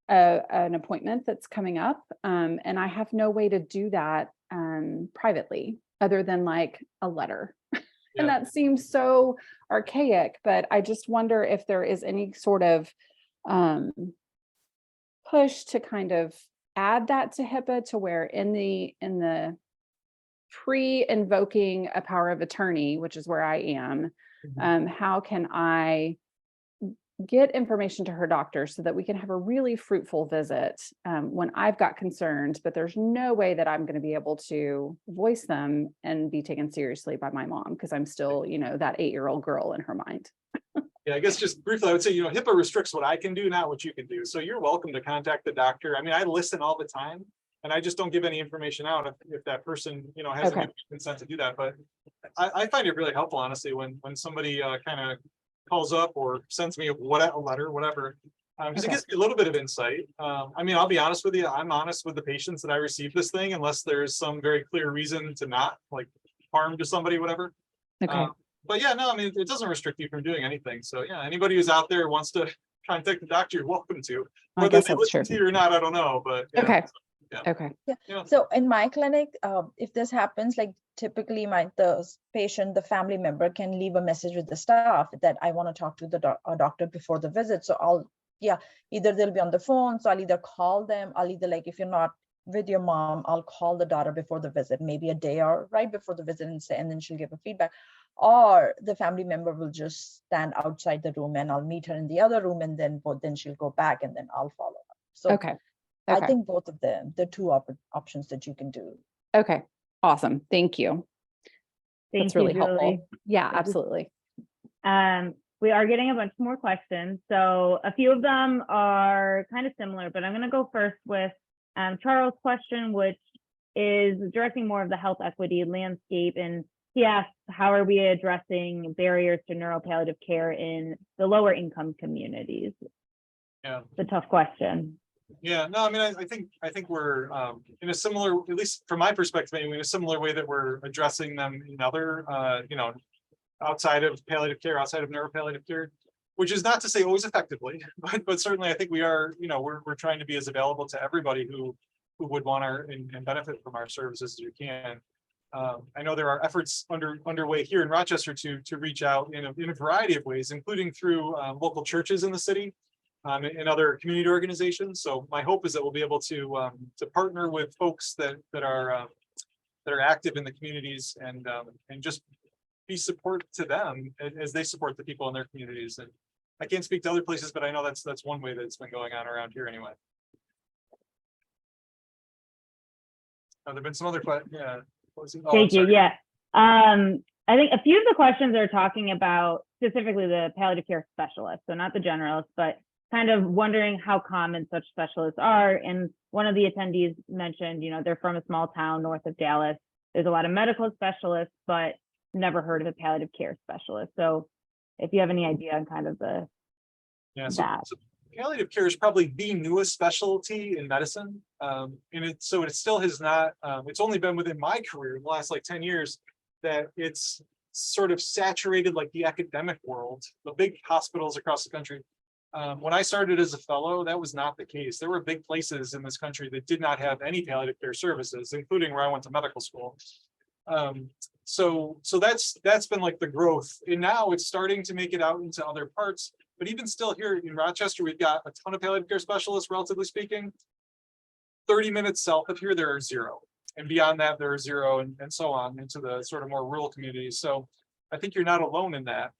an appointment that's coming up. And I have no way to do that privately other than like a letter. And that seems so archaic, but I just wonder if there is any sort of push to kind of add that to HIPAA, to where in the pre-invoking a power of attorney, which is where I am, how can I get information to her doctor so that we can have a really fruitful visit when I've got concerns, but there's no way that I'm going to be able to voice them and be taken seriously by my mom, because I'm still, you know, that 8-year-old girl in her mind. Yeah, I guess just briefly, I would say, you know, HIPAA restricts what I can do, not what you can do. So you're welcome to contact the doctor. I mean, I listen all the time, and I just don't give any information out if that person, you know, hasn't given consent to do that. But I find it really helpful, honestly, when somebody kind of calls up or sends me a letter, whatever, because it gives me a little bit of insight. I mean, I'll be honest with you, I'm honest with the patients that I receive this thing, unless there's some very clear reason to not, like, harm to somebody, whatever. But yeah, no, I mean, it doesn't restrict you from doing anything. So yeah, anybody who's out there wants to contact the doctor, you're welcome to. Whether they listen to you or not, I don't know, but yeah. So in my clinic, if this happens, like typically the family member can leave a message with the staff that I want to talk to the doctor before the visit. So either they'll be on the phone, so I'll either call them, like, if you're not with your mom, I'll call the daughter before the visit, maybe a day or right before the visit, and then she'll give a feedback. Or the family member will just stand outside the room and I'll meet her in the other room, and then she'll go back and then I'll follow up. So I think both of them, the two options that you can do. Okay, awesome. Thank you. That's really helpful. Yeah, absolutely. We are getting a bunch more questions. So a few of them are kind of similar, but I'm going to go first with Charles' question, which is directing more of the health equity landscape. And he asks, how are we addressing barriers to neuropalliative care in the lower income communities? Yeah. It's a tough question. Yeah, no, I mean, I think we're in a similar, at least from my perspective, anyway, in a similar way that we're addressing them in other, you know, outside of palliative care, outside of neuropalliative care, which is not to say always effectively, but certainly I think we are, you know, we're trying to be as available to everybody who would want and benefit from our services as you can. I know there are efforts underway here in Rochester to reach out in a variety of ways, including through local churches in the city and other community organizations. So my hope is that we'll be able to partner with folks that are active in the communities and just be support to them as they support the people in their communities. And I can't speak to other places, but I know that's one way that it's been going on around here anyway. There've been some other questions. Yeah. Thank you. Yeah. I think a few of the questions are talking about specifically the palliative care specialists, so not the generalists, but kind of wondering how common such specialists are. And one of the attendees mentioned, you know, they're from a small town north of Dallas. There's a lot of medical specialists, but never heard of a palliative care specialist. So if you have any idea on kind of the so palliative care is probably the newest specialty in medicine. And it still has not, it's only been within my career in the last like 10 years that it's sort of saturated like the academic world, the big hospitals across the country. When I started as a fellow, that was not the case. There were big places in this country that did not have any palliative care services, including where I went to medical school. So that's been like the growth. And now it's starting to make it out into other parts. But even still here in Rochester, we've got a ton of palliative care specialists, relatively speaking. 30 minutes south of here, there are 0. And beyond that, there are 0 and so on into the sort of more rural communities. So I think you're not alone in that.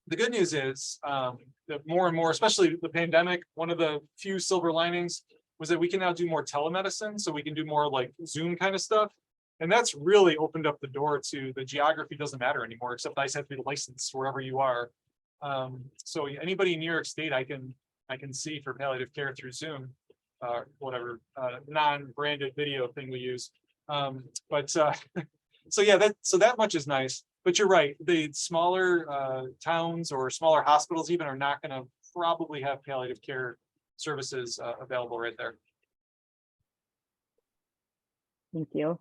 The good news is that more and more, especially the pandemic, one of the few silver linings was that we can now do more telemedicine. So we can do more like Zoom kind of stuff. And that's really opened up the door to the geography doesn't matter anymore, except I just have to be licensed wherever you are. So anybody in New York State, I can see for palliative care through Zoom, whatever non-branded video thing we use. So yeah, that much is nice. But you're right, the smaller towns or smaller hospitals even are not going to probably have palliative care services available right there. Thank you.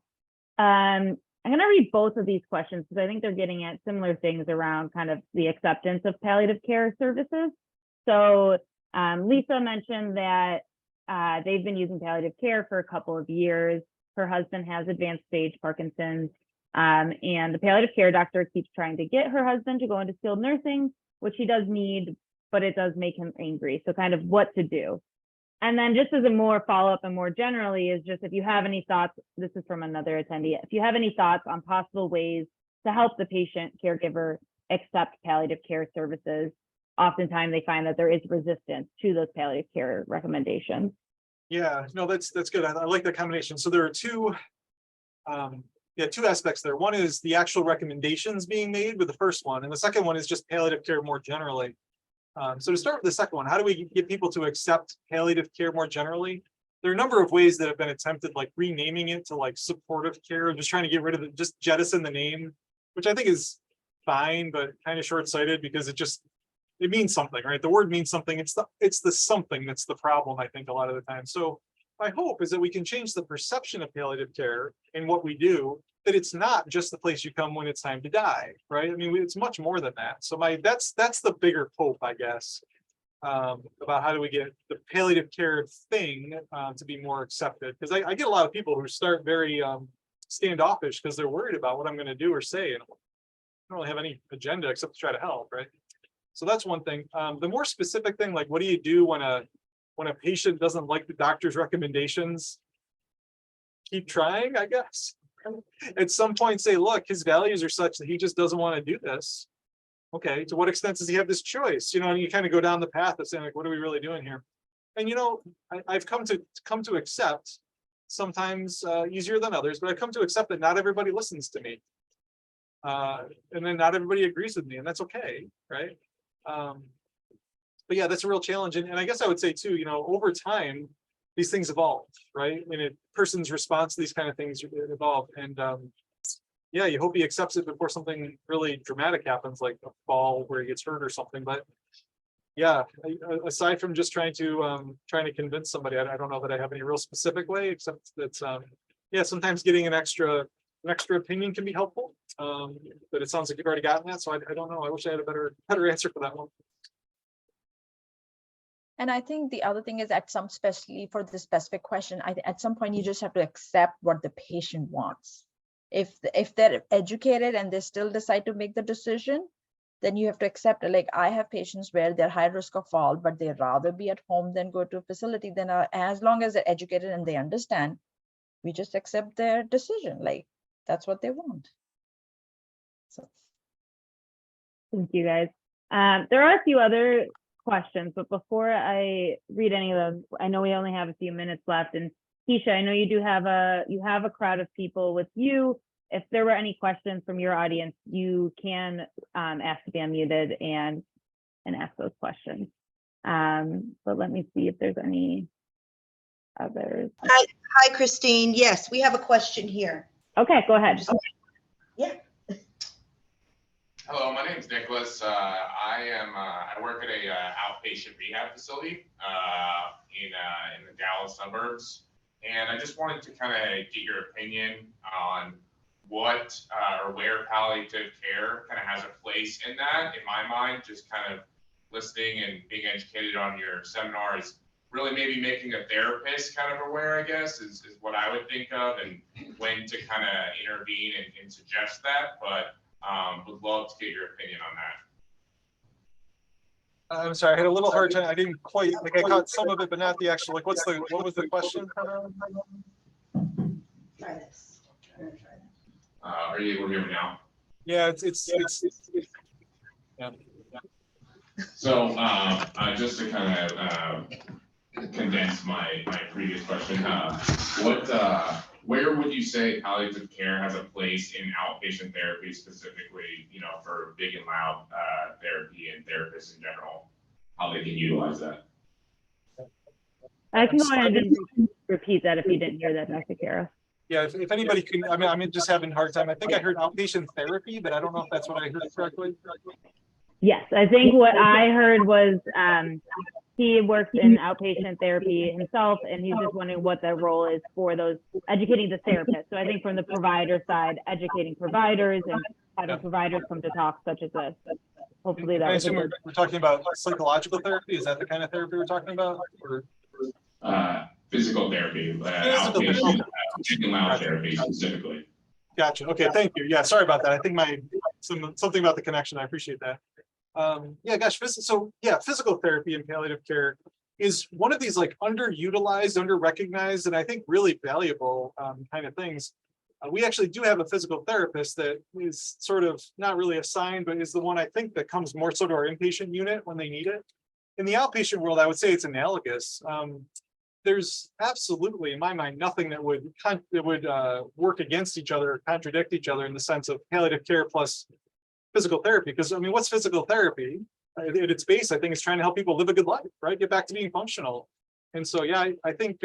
I'm going to read both of these questions because I think they're getting at similar things around kind of the acceptance of palliative care services. So Lisa mentioned that they've been using palliative care for a couple of years. Her husband has advanced stage Parkinson's, and the palliative care doctor keeps trying to get her husband to go into skilled nursing, which he does need, but it does make him angry. So kind of what to do. And then just as a more follow-up and more generally is just if you have any thoughts, this is from another attendee, if you have any thoughts on possible ways to help the patient caregiver accept palliative care services. Oftentimes they find that there is resistance to those palliative care recommendations. Yeah, no, that's good. I like that combination. So there are two aspects there. One is the actual recommendations being made with the first one, and the second one is just palliative care more generally. So to start with the second one, how do we get people to accept palliative care more generally? There are a number of ways that have been attempted, like renaming it to like supportive care, just trying to get rid of it, just jettison the name, which I think is fine, but kind of short-sighted because it means something, right? The word means something. It's the something that's the problem, I think, a lot of the time. So my hope is that we can change the perception of palliative care and what we do, that it's not just the place you come when it's time to die, right? I mean, it's much more than that. So that's the bigger hope, I guess, about how do we get the palliative care thing to be more accepted. Because I get a lot of people who start very standoffish because they're worried about what I'm going to do or say, and I don't really have any agenda except to try to help, right? So that's one thing. The more specific thing, like what do you do when a patient doesn't like the doctor's recommendations? Keep trying, I guess. At some point say, look, his values are such that he just doesn't want to do this. Okay, to what extent does he have this choice? You know, and you kind of go down the path of saying, like, what are we really doing here? And you know, I've come to accept, sometimes easier than others, but I've come to accept that not everybody listens to me. And then not everybody agrees with me, and that's okay, right? But yeah, that's a real challenge. And I guess I would say too, you know, over time, these things evolve, right? I mean, a person's response to these kind of things evolve. And yeah, you hope he accepts it before something really dramatic happens, like a fall where he gets hurt or something. But yeah, aside from just trying to convince somebody, I don't know that I have any real specific way, except that yeah, sometimes getting an extra opinion can be helpful. But it sounds like you've already gotten that, so I don't know. I wish I had a better answer for that one. And I think the other thing is especially for this specific question, at some point you just have to accept what the patient wants. If they're educated and they still decide to make the decision, then you have to accept it. Like I have patients where they're high risk of fall, but they'd rather be at home than go to a facility. Then as long as they're educated and they understand, we just accept their decision. Like that's what they want. So. Thank you, guys. There are a few other questions, but before I read any of them, I know we only have a few minutes left. And Keisha, I know you have a crowd of people with you. If there were any questions from your audience, you can ask to be unmuted and ask those questions. But let me see if there's any others. Hi, Christine. Yes, we have a question here. Okay, go ahead. Yeah. Hello, my name is Nicholas. I work at a outpatient rehab facility in the Dallas suburbs, and I just wanted to kind of get your opinion on what or where palliative care kind of has a place in that. In my mind, just kind of listening and being educated on your seminars, really maybe making a therapist kind of aware, I guess, is what I would think of, and when to kind of intervene and suggest that. But would love to get your opinion on that. I'm sorry, I had a little hard time. I didn't quite, like I caught some of it, but not the actual, like what was the question? Try this. Are you able to hear me now? Yeah, it's yeah. So just to kind of condense my previous question, where would you say palliative care has a place in outpatient therapy, specifically, you know, for big and loud therapy and therapists in general, how they can utilize that? I can go ahead and repeat that if you didn't hear that, Dr. Carroll. Yeah, if anybody can, I'm just having a hard time. I think I heard outpatient therapy, but I don't know if that's what I heard correctly. Yes, I think what I heard was he works in outpatient therapy himself, and he's just wondering what the role is for those educating the therapists. So I think from the provider side, educating providers and having providers come to talks such as this. Hopefully that I was a assume good. we're talking about psychological therapy. Is that the kind of therapy we're talking about? Or Physical therapy, Physical outpatient, therapy. mild therapy specifically. Gotcha. Okay, thank you. Yeah, sorry about that. I think something about the connection. I appreciate that. Yeah, gosh. So yeah, physical therapy in palliative care is one of these like underutilized, underrecognized, and I think really valuable kind of things. We actually do have a physical therapist that is sort of not really assigned, but is the one I think that comes more so to our inpatient unit when they need it. In the outpatient world, I would say it's analogous. There's absolutely, in my mind, nothing that would work against each other, or contradict each other in the sense of palliative care plus physical therapy. Because I mean, what's physical therapy? At its base, I think it's trying to help people live a good life, right? Get back to being functional. And so, yeah, I think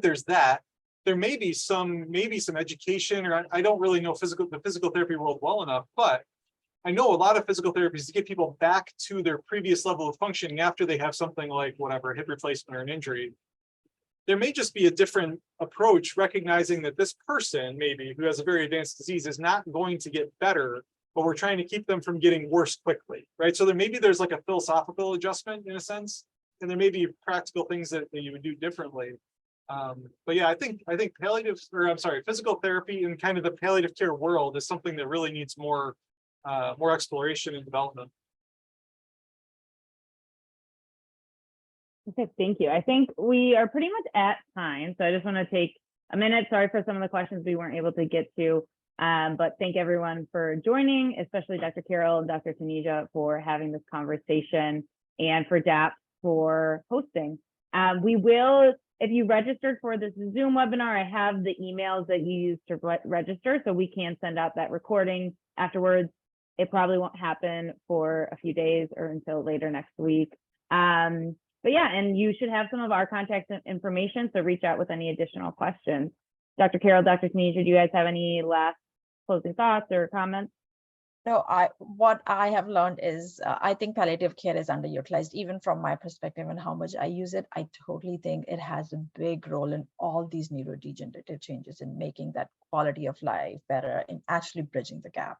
there's that. There may be some education, or I don't really know the physical therapy world well enough, but I know a lot of physical therapies to get people back to their previous level of functioning after they have something like whatever, a hip replacement or an injury. There may just be a different approach, recognizing that this person maybe who has a very advanced disease is not going to get better, but we're trying to keep them from getting worse quickly, right? So there's like a philosophical adjustment in a sense, and there may be practical things that you would do differently. But yeah, I think physical therapy in kind of the palliative care world is something that really needs more exploration and development. Okay, thank you. I think we are pretty much at time, so I just want to take a minute. Sorry for some of the questions we weren't able to get to, but thank everyone for joining, especially Dr. Carroll and Dr. Taneja for having this conversation, and for DAP for hosting. We will, if you registered for this Zoom webinar, I have the emails that you used to register, so we can send out that recording afterwards. It probably won't happen for a few days or until later next week. But yeah, and you should have some of our contact information, so reach out with any additional questions. Dr. Carroll, Dr. Taneja, do you guys have any last closing thoughts or comments? No, what I have learned is I think palliative care is underutilized, even from my perspective and how much I use it. I totally think it has a big role in all these neurodegenerative changes in making that quality of life better and actually bridging the gap.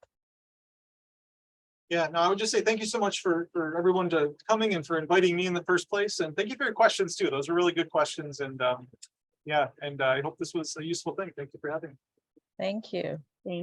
Yeah, no, I would just say thank you so much for everyone coming and for inviting me in the first place. And thank you for your questions too. Those are really good questions. And yeah, and I hope this was a useful thing. Thank you for having me. Thank you. Thanks.